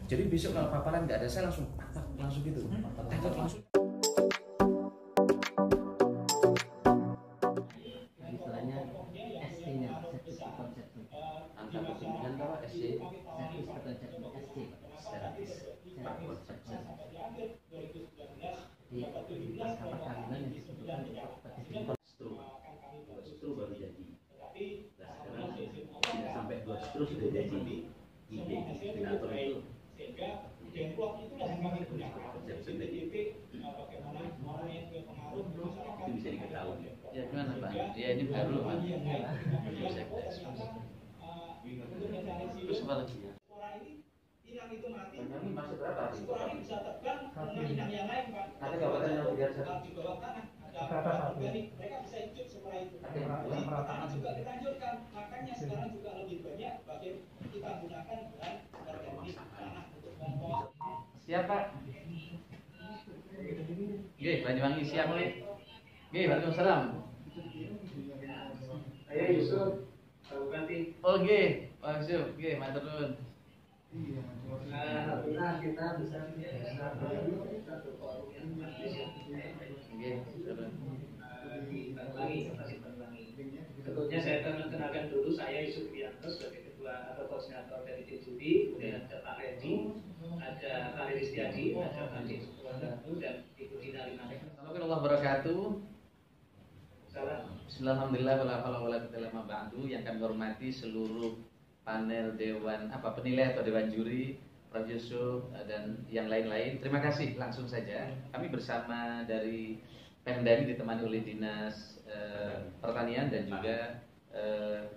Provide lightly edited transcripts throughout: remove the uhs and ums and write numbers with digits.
Jadi besok kalau paparan nggak ada, saya langsung langsung gitu, tangkap langsung. Istilahnya SC-nya, sertifikat konsep. Angka kepentingan bahwa SC Sertifikat konsep SC. servis Konsep. Di pasca perkawinan yang disebutkan untuk stru baru jadi. Nah sekarang tidak sampai 2 stru sudah jadi. Ide destinator itu itu bisa diketahui. Ya gimana Pak? Ya ini baru Pak. Terus apa lagi ya? Inang itu mati. Ini masuk berapa? Orang ini bisa terbang karena inang yang lain Pak. Ada kabupaten yang biasa Di bawah tanah ada organik, mereka bisa hidup setelah itu. Jadi pertama juga dilanjutkan, makanya sekarang juga lebih banyak bagi kita gunakan bahan organik tanah untuk kompos. Siapa? Oke, Banyuwangi siap nih. Oke, Waalaikumsalam. Saya Yusuf, Kabupaten. Oke, Pak Yusuf. Oke, matur nuwun. Alhamdulillah kita bisa satu forum yang Oke, turun. di Banyuwangi, Kabupaten Banyuwangi. Tentunya saya kenalkan dulu, saya Yusuf Wianto sebagai ketua atau koordinator dari tim studi, kemudian ada Pak Reddy, ada Pak Heri Setiadi, ada Pak Dik Sukuandatu, dan Ibu Dina Limanek. Assalamualaikum warahmatullahi wabarakatuh. Salam. Bismillahirrahmanirrahim. Wala haula wala quwwata illa billah ba'du. Yang kami hormati seluruh panel dewan penilai atau dewan juri, Prof Yusuf dan yang lain-lain. Terima kasih. Langsung saja. Kami bersama dari Pemda ini ditemani oleh Dinas Pertanian dan juga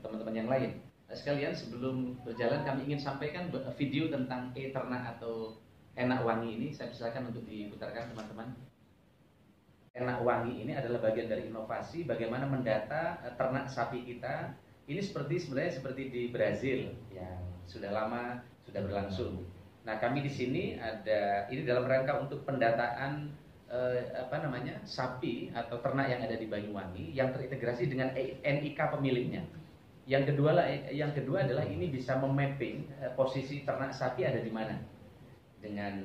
teman-teman yang lain. Sekalian sebelum berjalan kami ingin sampaikan video tentang e-ternak atau enak wangi ini. Saya silakan untuk diputarkan teman-teman. Enak wangi ini adalah bagian dari inovasi bagaimana mendata ternak sapi kita. Ini sebenarnya seperti di Brazil yang sudah lama sudah berlangsung. Nah, kami di sini ini dalam rangka untuk pendataan sapi atau ternak yang ada di Banyuwangi yang terintegrasi dengan NIK pemiliknya. Yang kedua adalah ini bisa memapping posisi ternak sapi ada di mana dengan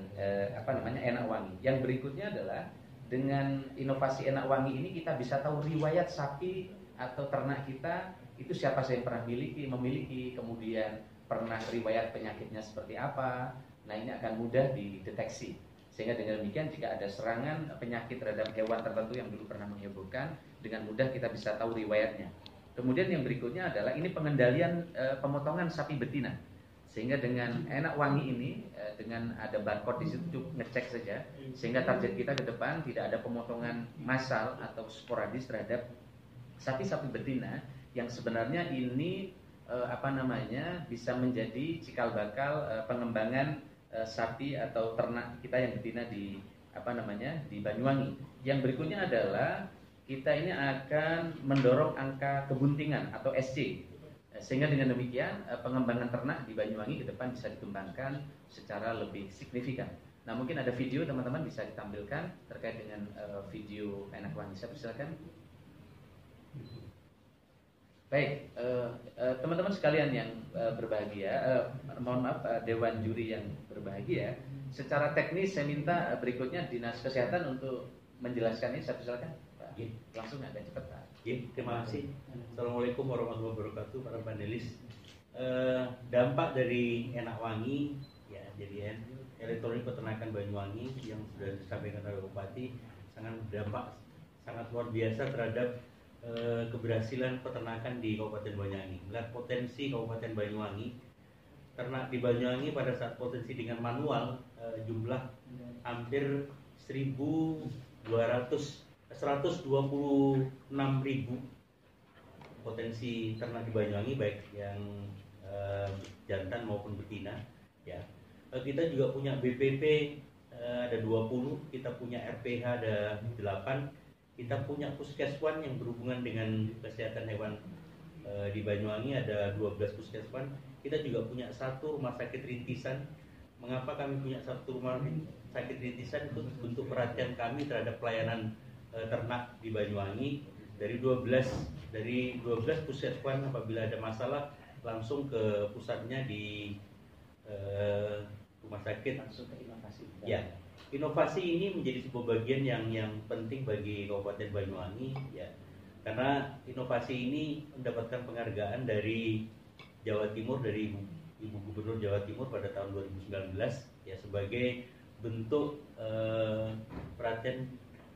enak wangi. Yang berikutnya adalah dengan inovasi enak wangi ini kita bisa tahu riwayat sapi atau ternak kita itu siapa saja yang pernah memiliki, kemudian pernah riwayat penyakitnya seperti apa. Nah, ini akan mudah dideteksi. Sehingga dengan demikian jika ada serangan penyakit terhadap hewan tertentu yang dulu pernah menghebohkan, dengan mudah kita bisa tahu riwayatnya. Kemudian yang berikutnya adalah ini pengendalian pemotongan sapi betina. Sehingga dengan enak wangi ini, dengan ada barcode di situ cukup ngecek saja, sehingga target kita ke depan tidak ada pemotongan massal atau sporadis terhadap sapi-sapi betina yang sebenarnya ini bisa menjadi cikal bakal pengembangan sapi atau ternak kita yang betina di di Banyuwangi. Yang berikutnya adalah kita ini akan mendorong angka kebuntingan atau SC. Sehingga dengan demikian pengembangan ternak di Banyuwangi ke depan bisa dikembangkan secara lebih signifikan. Nah, mungkin ada video teman-teman bisa ditampilkan terkait dengan video enak wangi. Saya persilakan. Baik, teman-teman sekalian yang berbahagia, mohon maaf dewan juri yang berbahagia. Secara teknis saya minta berikutnya Dinas Kesehatan untuk menjelaskan ini. Saya persilakan. Pak. Langsung agak cepat Pak. Terima kasih. Assalamualaikum warahmatullahi wabarakatuh para panelis. Dampak dari enak wangi ya, jadi elektronik peternakan Banyuwangi yang sudah disampaikan oleh Bupati sangat berdampak sangat luar biasa terhadap keberhasilan peternakan di Kabupaten Banyuwangi. Melihat potensi Kabupaten Banyuwangi, ternak di Banyuwangi pada saat potensi dengan manual jumlah hampir 126.000 potensi ternak di Banyuwangi baik yang jantan maupun betina. Ya, kita juga punya BPP ada 20, kita punya RPH ada 8. Kita punya puskeswan yang berhubungan dengan kesehatan hewan di Banyuwangi ada 12 puskeswan. Kita juga punya 1 rumah sakit rintisan. Mengapa kami punya 1 rumah sakit rintisan? Itu bentuk perhatian kami terhadap pelayanan ternak di Banyuwangi. Dari 12 puskeswan apabila ada masalah langsung ke pusatnya di rumah sakit. Langsung ke inovasi. Ya, inovasi ini menjadi sebuah bagian yang penting bagi Kabupaten Banyuwangi, ya, karena inovasi ini mendapatkan penghargaan dari Jawa Timur, dari Ibu Gubernur Jawa Timur pada tahun 2019, ya, sebagai bentuk perhatian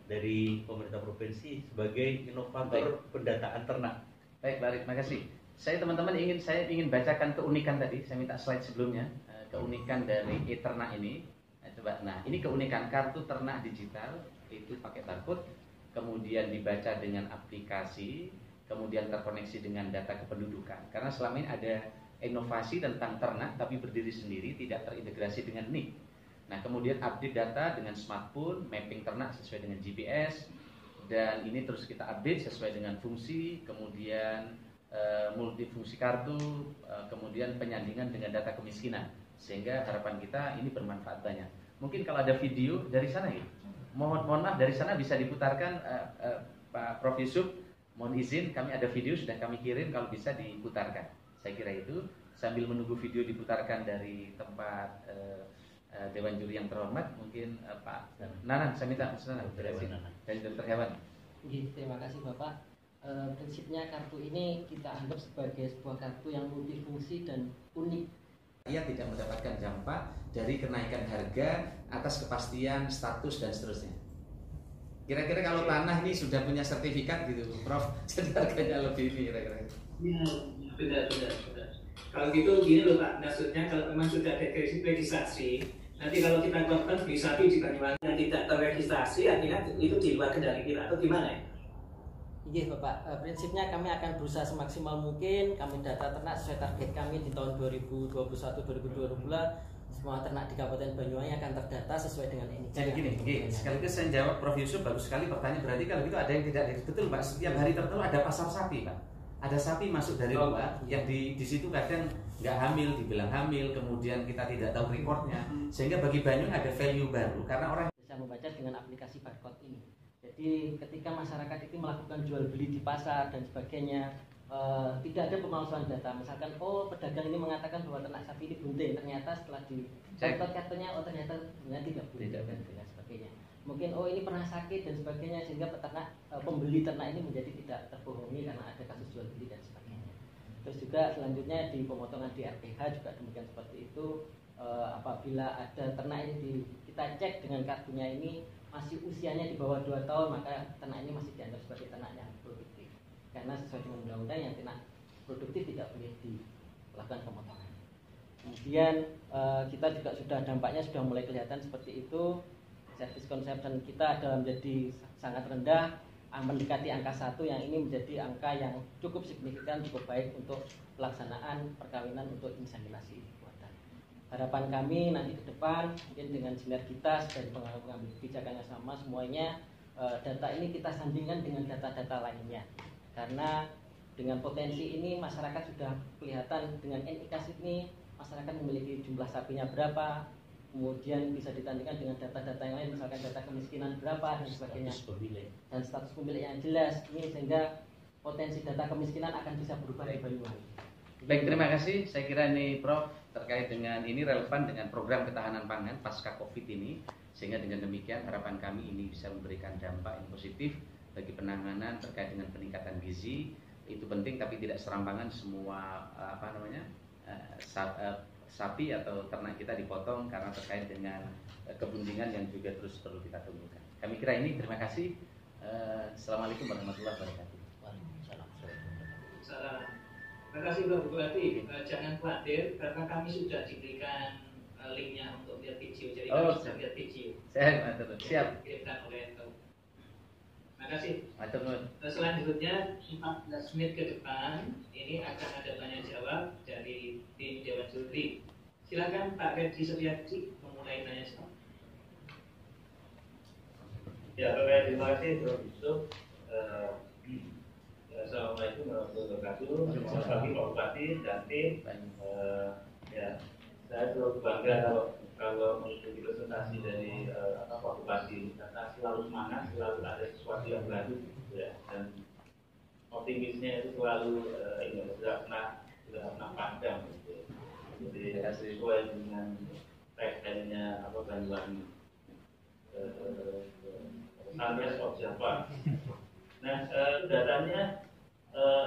dari pemerintah provinsi sebagai inovator pendataan ternak. Baik, Pak Arief, terima kasih. Teman-teman saya ingin bacakan keunikan tadi. Saya minta slide sebelumnya, keunikan dari e-ternak ini. Coba, nah ini keunikan kartu ternak digital itu pakai barcode, kemudian dibaca dengan aplikasi, kemudian terkoneksi dengan data kependudukan. Karena selama ini ada inovasi tentang ternak tapi berdiri sendiri, tidak terintegrasi dengan NIK. Nah kemudian update data dengan smartphone, mapping ternak sesuai dengan GPS, dan ini terus kita update sesuai dengan fungsi, kemudian multifungsi kartu, kemudian penyandingan dengan data kemiskinan, sehingga harapan kita ini bermanfaat banyak. Mungkin kalau ada video dari sana ya, mohon maaf dari sana bisa diputarkan, Pak Prof Yusuf, mohon izin kami ada video sudah kami kirim, kalau bisa diputarkan. Saya kira itu sambil menunggu video diputarkan dari tempat Dewan Juri yang terhormat, mungkin Pak Nanang, saya minta Mas Nanang dari Dokter Hewan. Terima kasih Bapak. Prinsipnya kartu ini kita anggap sebagai sebuah kartu yang multifungsi dan unik. Ia tidak mendapatkan dampak dari kenaikan harga atas kepastian status dan seterusnya. Kira-kira kalau tanah ini sudah punya sertifikat gitu, Prof, jadi harganya lebih ini kira-kira. Ya, benar. Kalau gitu gini loh Pak, maksudnya kalau memang sudah ada registrasi, nanti kalau kita keluarkan beli sapi di Banyuwangi yang tidak terregistrasi, artinya itu di luar kendali kita atau gimana ya? Iya Bapak, prinsipnya kami akan berusaha semaksimal mungkin. Kami data ternak sesuai target kami di tahun 2021-2022, semua ternak di Kabupaten Banyuwangi akan terdata sesuai dengan ini. Jadi gini, sekaligus saya jawab Prof Yusuf, bagus sekali pertanyaan. Berarti kalau gitu ada yang tidak betul Pak, setiap hari tertentu ada pasar sapi Pak. Ada sapi masuk dari luar yang di situ kadang nggak hamil, dibilang hamil, kemudian kita tidak tahu recordnya, sehingga bagi Banyuwangi ada value baru karena orang bisa membaca dengan aplikasi barcode ini. Jadi ketika masyarakat itu melakukan jual beli di pasar dan sebagainya, tidak ada pemalsuan data. Misalkan, pedagang ini mengatakan bahwa ternak sapi ini bunting, ternyata setelah di kartunya, ternyata tidak bunting dan sebagainya. Mungkin ini pernah sakit dan sebagainya, sehingga peternak pembeli ternak ini menjadi tidak terbohongi karena ada kasus jual beli dan sebagainya. Terus juga selanjutnya di pemotongan di RPH juga demikian seperti itu. Apabila ada ternak ini kita cek dengan kartunya ini masih usianya di bawah 2 tahun, maka ternak ini masih dianggap sebagai ternak yang produktif. Karena sesuai dengan undang-undang yang ternak produktif tidak boleh dilakukan pemotongan. Kemudian kita juga sudah dampaknya sudah mulai kelihatan seperti itu. Service consumption kita dalam menjadi sangat rendah, mendekati angka 1, yang ini menjadi angka yang cukup signifikan, cukup baik untuk pelaksanaan perkawinan untuk inseminasi. Harapan kami nanti ke depan mungkin dengan sinergitas dari pengambil kebijakannya sama semuanya, data ini kita sandingkan dengan data-data lainnya, karena dengan potensi ini masyarakat sudah kelihatan dengan NIK ini masyarakat memiliki jumlah sapinya berapa, kemudian bisa ditandingkan dengan data-data yang lain, misalkan data kemiskinan berapa dan sebagainya, dan status pemilik yang jelas ini, sehingga potensi data kemiskinan akan bisa berubah di Banyuwangi. Baik, terima kasih. Saya kira ini Prof terkait dengan ini relevan dengan program ketahanan pangan pasca Covid ini, sehingga dengan demikian harapan kami ini bisa memberikan dampak yang positif bagi penanganan terkait dengan peningkatan gizi. Itu penting, tapi tidak serampangan semua sapi atau ternak kita dipotong karena terkait dengan kebuntingan yang juga terus perlu kita temukan. Kami kira ini, terima kasih. Assalamualaikum warahmatullahi wabarakatuh. Waalaikumsalam. Terima kasih Bu Bupati. Jangan khawatir karena kami sudah diberikan linknya untuk lihat video, jadi kami bisa lihat video. Siap. Kirimkan oleh Terima kasih. Matur. Selanjutnya 14 menit ke depan ini akan ada tanya jawab dari tim Dewan Juri. Silakan Pak Reddy Suryadi memulai tanya jawab. Ya, terima kasih Prof Yusuf. Assalamualaikum warahmatullahi wabarakatuh. Selamat pagi Pak Bupati dan tim. Saya selalu bangga kalau mengikuti presentasi dari Pak Bupati, karena selalu semangat, selalu ada sesuatu yang baru, ya, dan optimisnya itu selalu tidak pernah padam, gitu. Jadi sesuai dengan tagline-nya apa Banyuwangi, Sunrise of Java. Nah, datanya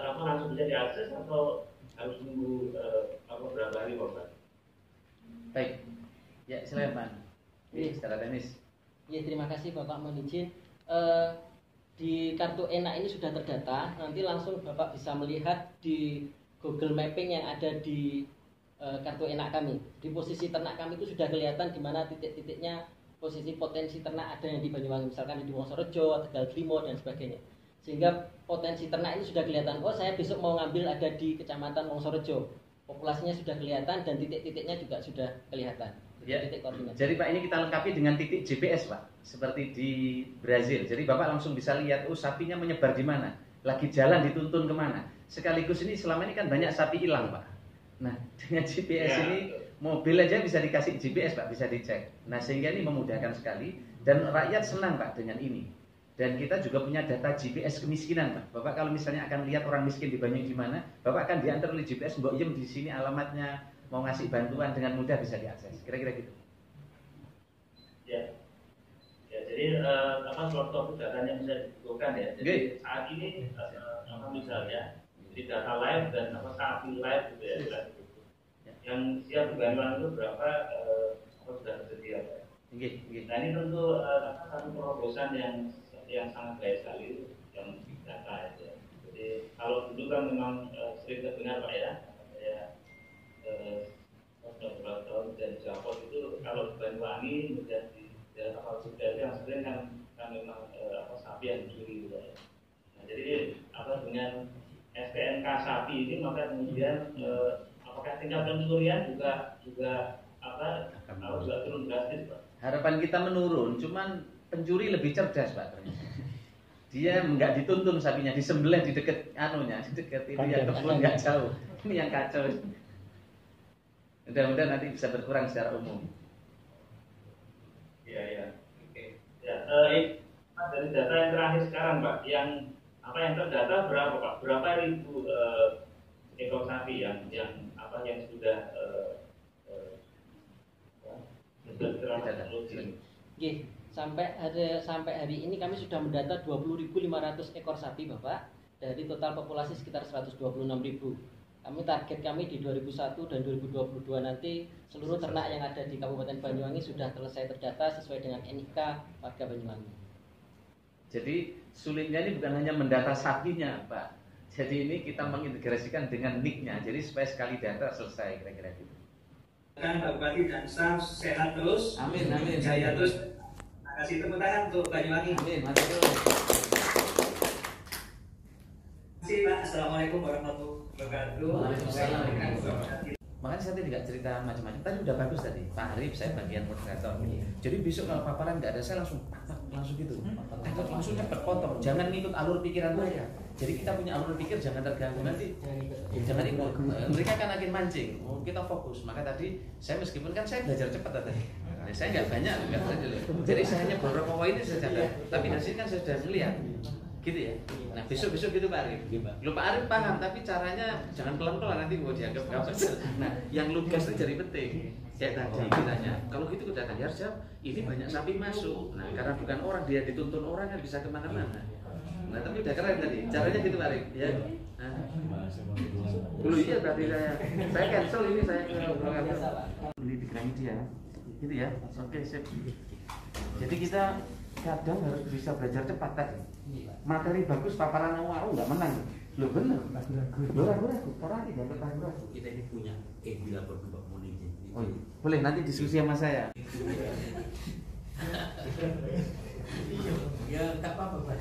apa langsung bisa diakses atau harus nunggu apa berapa hari Pak? Baik, ya silakan Pak. Secara teknis. Ya, terima kasih Bapak, mohon izin. Di kartu enak ini sudah terdata, nanti langsung Bapak bisa melihat di Google Mapping yang ada di kartu enak kami. Di posisi ternak kami itu sudah kelihatan di mana titik-titiknya, posisi potensi ternak ada yang di Banyuwangi, misalkan di Wonosorejo, Tegal Trimo dan sebagainya. Sehingga potensi ternak ini sudah kelihatan. Oh, saya besok mau ngambil ada di Kecamatan Wonosorejo. Populasinya sudah kelihatan dan titik-titiknya juga sudah kelihatan. Ya. Titik koordinat. Jadi Pak, ini kita lengkapi dengan titik GPS Pak, seperti di Brazil. Jadi Bapak langsung bisa lihat, oh sapinya menyebar di mana, lagi jalan dituntun kemana. Sekaligus ini selama ini kan banyak sapi hilang Pak. Nah dengan GPS ini mobil aja bisa dikasih GPS Pak, bisa dicek. Nah sehingga ini memudahkan sekali dan rakyat senang Pak dengan ini. Dan kita juga punya data GPS kemiskinan Pak. Bapak kalau misalnya akan lihat orang miskin di Banyuwangi di mana, Bapak akan diantar oleh GPS, Mbok Yem di sini alamatnya, mau ngasih bantuan dengan mudah bisa diakses. Kira-kira gitu. Ya. Ya, jadi apa slot datanya bisa dibutuhkan ya. Jadi saat ini apa misalnya jadi data live dan apa sapi live gitu ya. Yang siap di Banyuwangi itu berapa apa sudah tersedia ya. Nah ini tentu satu terobosan yang sangat baik sekali yang data ya. Jadi kalau dulu kan memang sering terdengar Pak ya. Beberapa tahun dan Japot itu kalau di Banyuwangi menjadi kapal budaya yang sering kan memang apa sapi yang dicuri gitu ya. Nah, jadi apa dengan STNK sapi ini maka kemudian apakah tingkat pencurian juga apa juga turun drastis Pak? Harapan kita menurun, cuman pencuri lebih cerdas Pak. Dia nggak dituntun sapinya, disembelih di dekat anunya, di dekat itu yang kebun nggak jauh. Ini yang kacau. Mudah-mudahan nanti bisa berkurang secara umum. Iya. Oke. Ya, dari data yang terakhir sekarang Pak, yang terdata berapa Pak? Berapa ribu ekor sapi yang sudah sampai hari ini kami sudah mendata 20.500 ekor sapi Bapak, dari total populasi sekitar 126.000. Target kami di 2001 dan 2022 nanti seluruh ternak yang ada di Kabupaten Banyuwangi sudah selesai terdata sesuai dengan NIK warga Banyuwangi. Jadi sulitnya ini bukan hanya mendata sapinya Pak. Jadi ini kita mengintegrasikan dengan NIK-nya. Jadi supaya sekali data selesai kira-kira gitu. Kan Pak Bupati dan staf sehat terus. Amin. Jaya terus. Kasih tepuk tangan untuk Banyuwangi. Amin. Terima kasih Pak. Assalamualaikum warahmatullahi wabarakatuh. Makanya saya tidak cerita macam-macam. Tadi udah bagus tadi. Pak Arif, saya bagian moderator. Jadi besok kalau paparan nggak ada, saya langsung gitu. Langsung cepat potong. Jangan ngikut alur pikiran mereka. Jadi kita punya alur pikir, jangan terganggu nanti. Jangan ikut. Mereka kan akan mancing. Kita fokus. Maka tadi saya meskipun kan saya belajar cepat tadi. Saya nggak banyak. Jadi saya hanya beberapa poin ini saja. Tapi dari sini kan saya sudah melihat. Gitu ya. Nah besok gitu Pak Arif. Lu Pak Arif paham, tapi caranya jangan pelan-pelan nanti mau dianggap gak. Nah yang lugas itu jadi penting. Kayak tadi ditanya, kalau gitu udah tanya harus jawab. Ini banyak sapi masuk. Nah karena bukan orang, dia dituntun orang kan bisa kemana-mana. Nah tapi udah keren tadi. Caranya gitu Pak Arif. Ya. Nah. Dulu iya berarti saya cancel ini saya beli di Gramedia. Gitu ya. Oke sip. Jadi kita kadang harus bisa belajar cepat tadi. Materi bagus paparan awal nggak menang. Lo bener. Ragu-ragu. Orang tidak ragu-ragu. Kita ini punya bila berdua mau izin. Oh iya. Boleh nanti diskusi sama saya. Ya tak apa-apa Pak.